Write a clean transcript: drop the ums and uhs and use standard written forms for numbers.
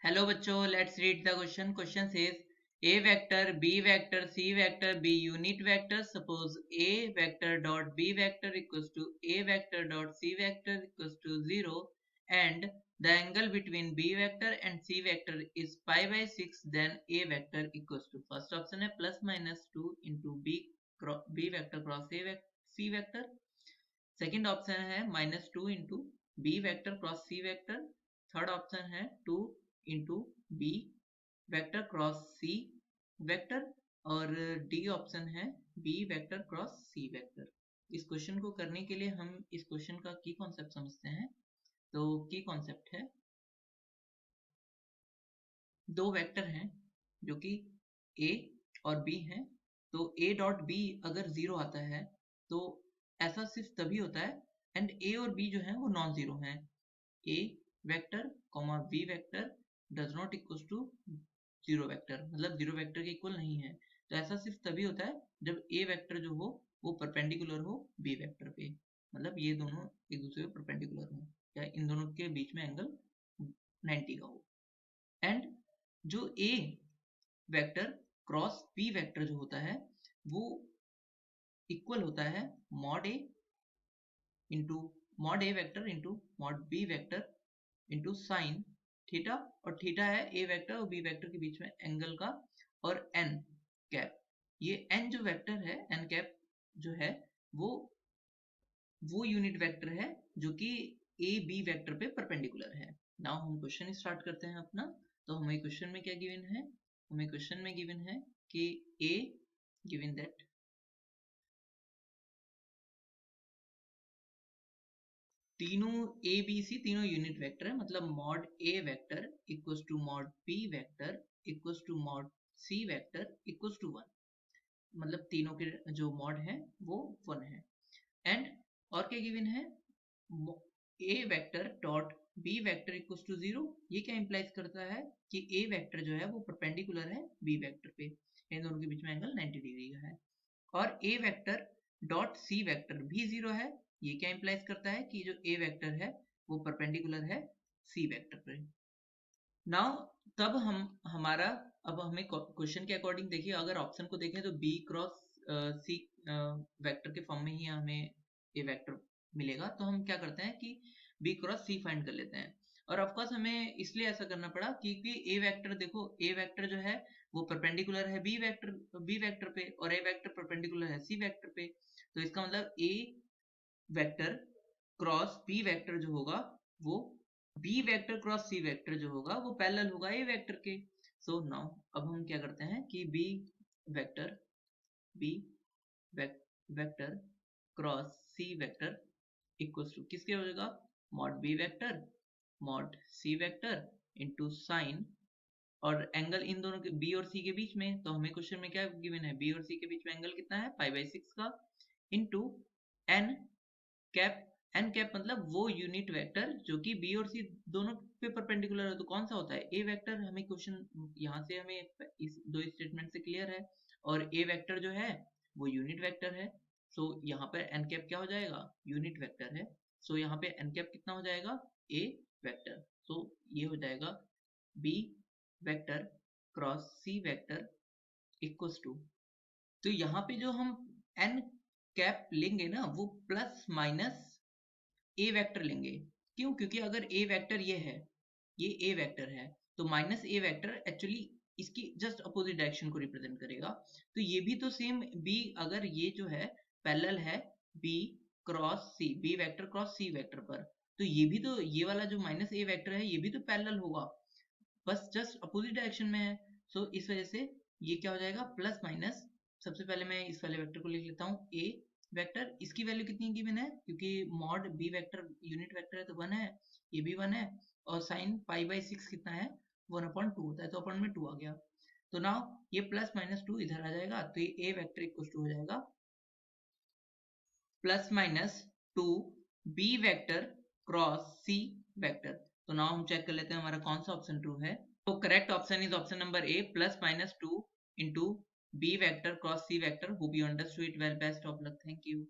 Hello बच्चों, let's read the question. Question says a vector, b vector, c vector be unit vectors. Suppose a vector dot b vector equals to a vector dot c vector equals to 0 and the angle between b vector and c vector is pi by 6. Then a vector equals to, first option है plus minus 2 into b vector cross c vector. Second option है minus 2 into B vector cross C vector. Third option है 2 into B vector cross C vector. और D option है B vector cross C vector. इस question को करने के लिए हम इस क्वेश्चन का की कॉन्सेप्ट समझते हैं. तो की कॉन्सेप्ट है, दो वेक्टर हैं जो कि a और b हैं. तो a डॉट b अगर जीरो आता है तो ऐसा सिर्फ तभी होता है एंड a और b जो है वो नॉन जीरो हैं. a vector comma b vector does not equal to zero vector, मतलब जीरो वेक्टर के इक्वल नहीं है. तो ऐसा सिर्फ तभी होता है जब a वेक्टर जो हो वो परपेंडिकुलर हो b वेक्टर पे, मतलब ये दोनों एक दूसरे पे परपेंडिकुलर हो या इन दोनों के बीच में एंगल 90 का हो. एंड जो a vector cross b vector जो होता है वो इक्वल होता है mod a into mod a vector into mod b vector into sine theta. और थीटा है a वेक्टर और b वेक्टर के बीच में एंगल का. और n कैप, ये n जो वेक्टर है n कैप जो है वो यूनिट वेक्टर है जो कि a b वेक्टर पे परपेंडिकुलर है. नाउ हम क्वेश्चन स्टार्ट करते हैं अपना. तो हमें क्वेश्चन में क्या गिवन है, हमें क्वेश्चन में गिवन है कि a गिवन दैट तीनों a b c तीनों यूनिट वेक्टर है, मतलब mod a vector equals to mod b vector equals to mod c vector equals to 1. मतलब तीनों के जो मॉड है वो 1 है. एंड और क्या गिवन है, a vector dot b vector equals to 0. ये क्या इंप्लाइज करता है कि a वेक्टर जो है वो परपेंडिकुलर है b वेक्टर पे, इन दोनों के बीच में एंगल 90 डिग्री का है. और a vector dot c vector भी 0 है. ये क्या इंप्लाइज करता है कि जो a वेक्टर है वो परपेंडिकुलर है c वेक्टर पे. नाउ तब हम हमारा, अब हमें क्वेश्चन के अकॉर्डिंग देखिए, अगर ऑप्शन को देखें तो b क्रॉस c वेक्टर के फॉर्म में ही हमें a वेक्टर मिलेगा. तो हम क्या करते हैं कि b क्रॉस c फाइंड कर लेते हैं. और ऑफ कोर्स हमें इसलिए ऐसा करना पड़ा क्योंकि a वेक्टर, देखो a वेक्टर जो है वो परपेंडिकुलर है b वेक्टर पे और a वेक्टर परपेंडिकुलर है c वेक्टर पे. तो इसका मतलब a vector cross b vector जो होगा वो b vector cross c vector जो होगा वो पैरेलल होगा a वेक्टर के. सो नाउ अब हम क्या करते हैं कि b vector cross c vector equals to किसके हो जाएगा, mod b vector mod c vector into sine और एंगल इन दोनों के b और c के बीच में. तो हमें क्वेश्चन में क्या गिवन है, b और c के बीच में एंगल कितना है पाई बाई 6 का into n cap. n cap मतलब वो यूनिट वेक्टर जो कि b और c दोनों पे परपेंडिकुलर है. तो कौन सा होता है a वेक्टर. हमें क्वेश्चन यहाँ से हमें इस दो स्टेटमेंट से क्लियर है. और a वेक्टर जो है वो यूनिट वेक्टर है. सो यहाँ पर n कैप क्या हो जाएगा, यूनिट वेक्टर है. सो यहाँ पे n कैप कितना हो जाएगा, a वेक्टर. सो ये हो जाएगा b vector cross c vector equals to, तो यहाँ पे जो हम n कैप लेंगे ना वो प्लस माइनस a वेक्टर लेंगे. क्यों, क्योंकि अगर a वेक्टर ये है, ये a वेक्टर है, तो माइनस a वेक्टर एक्चुअली इसकी जस्ट अपोजिट डायरेक्शन को रिप्रेजेंट करेगा. तो ये भी तो सेम b, अगर ये जो है पैरेलल है b cross c, b vector cross c vector पर, तो ये भी तो, ये वाला जो माइनस a वेक्टर है ये भी तो पैरेलल होगा, बस जस्ट अपोजिट डायरेक्शन में है. सो इस वजह से ये क्या हो जाएगा, प्लस माइनस. सबसे पहले मैं इस वाले वेक्टर को लिख लेता हूँ a वेक्टर. इसकी वैल्यू कितनी गिवन है, क्योंकि mod b vector unit vector है तो 1 है, ये भी 1 है. और साइन पाई बाई 6 कितना है, 1/2 होता है, तो अपन में 2 आ गया. तो नाउ ये प्लस माइनस 2 इधर आ जाएगा, तो ये a वेक्टर इक्वल टू हो जाएगा plus minus 2 b vector cross c vector. तो नाउ हम चेक कर लेते हैं हमारा कौन सा ऑप्शन ट्रू है. तो correct option is option number A, plus minus 2 into b vector cross c vector. Hope you understood it well. Best of luck. Thank you.